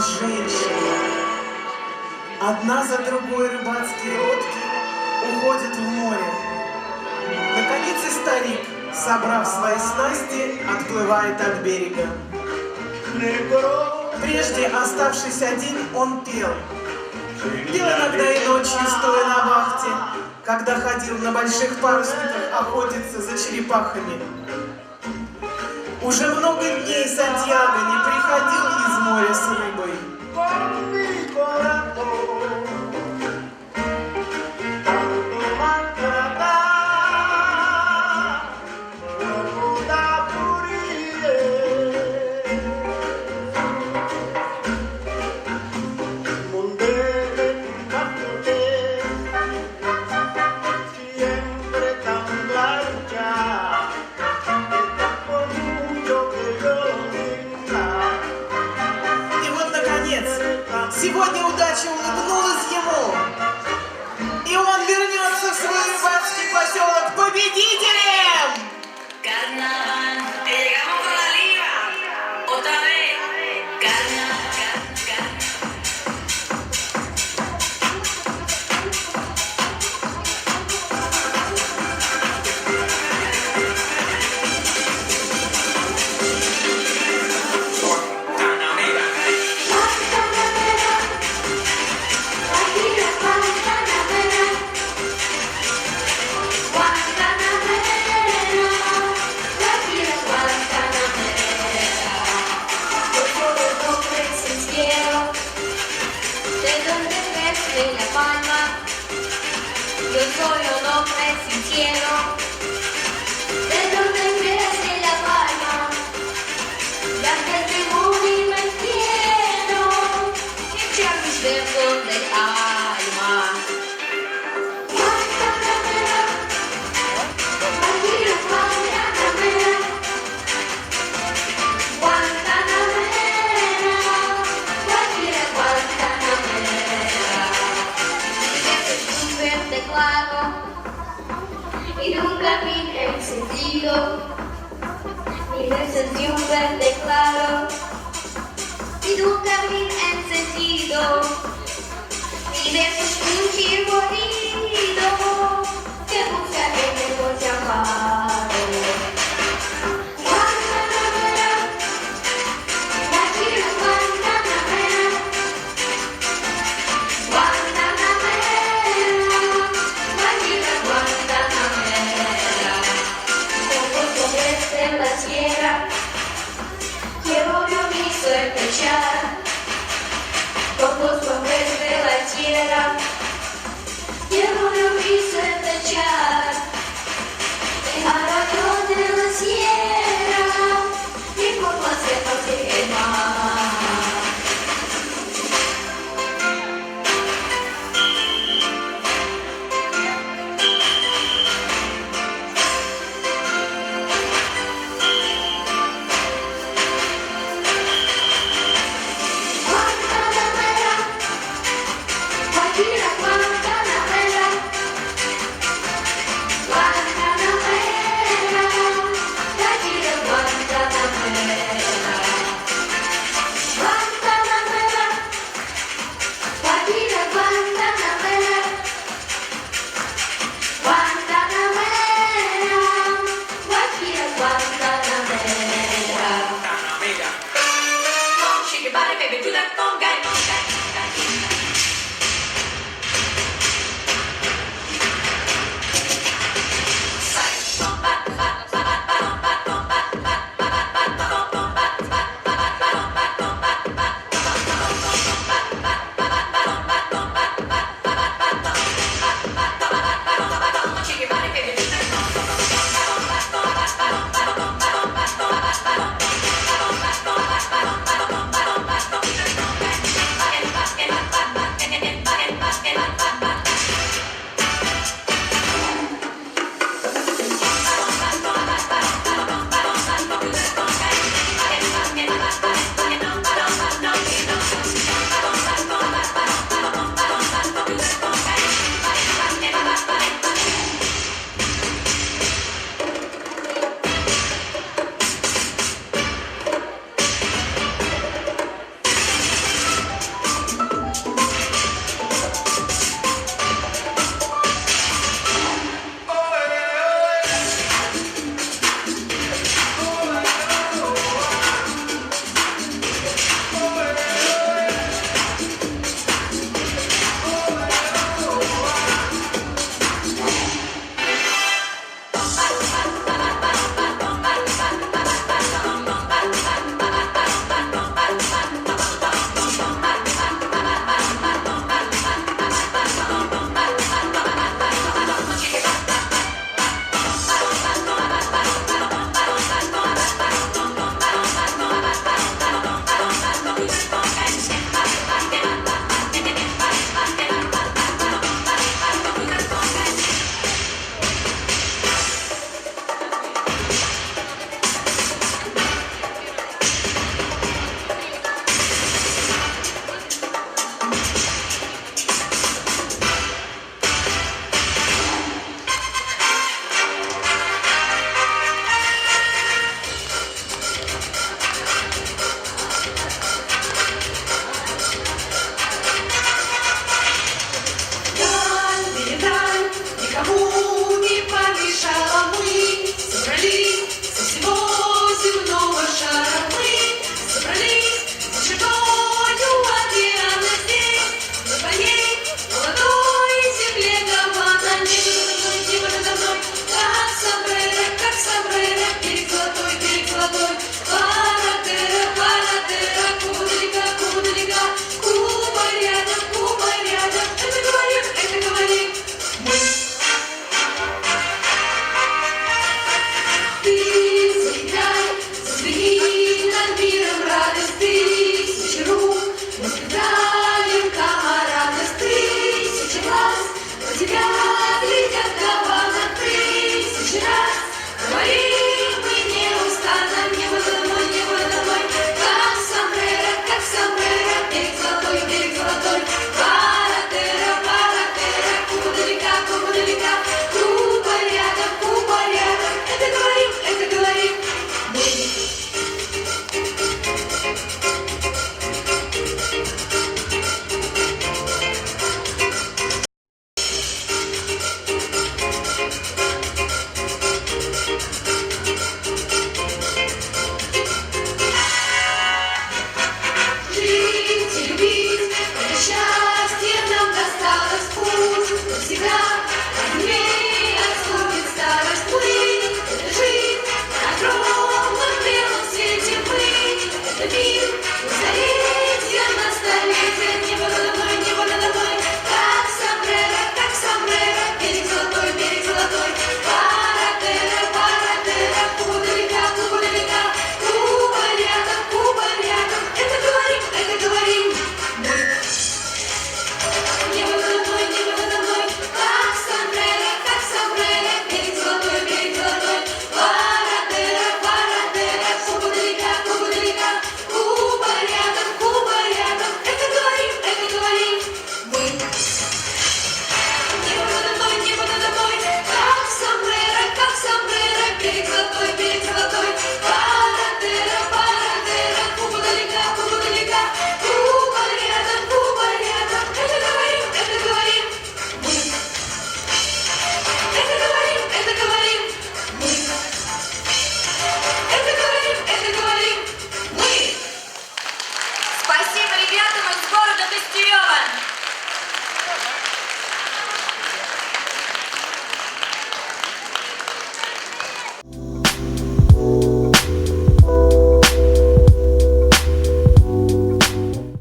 женщины. Одна за другой рыбацкие лодки уходят в море. Наконец и старик, собрав свои снасти, отплывает от берега. Прежде оставшись один, он пел. Пел иногда и ночью, стоя на вахте, когда ходил на больших парусниках охотиться за черепахами. Уже много дней Сантьяго не приходил из моря с рыбой. Сегодня удача улыбнулась ему, и он вернется в свой рыбацкий поселок победителем! La palma, yo soy un hombre sincero, de donde crece la palma, ya que tengo mi quiero echar mis versos del alma. Guantanamera, aquí la Guantanamera, Guantanamera, aquí la Guantanamera. Verde claro y de un jardín encendido, mi beso de un verde claro y de un jardín encendido, mi beso es un chivo bonito que busca en el bosque amado. Guantanamera, aquí la Guantanamera, la sierra, llevo yo mi suerte echar, con los hombres de la tierra, llevo yo mi suerte echar.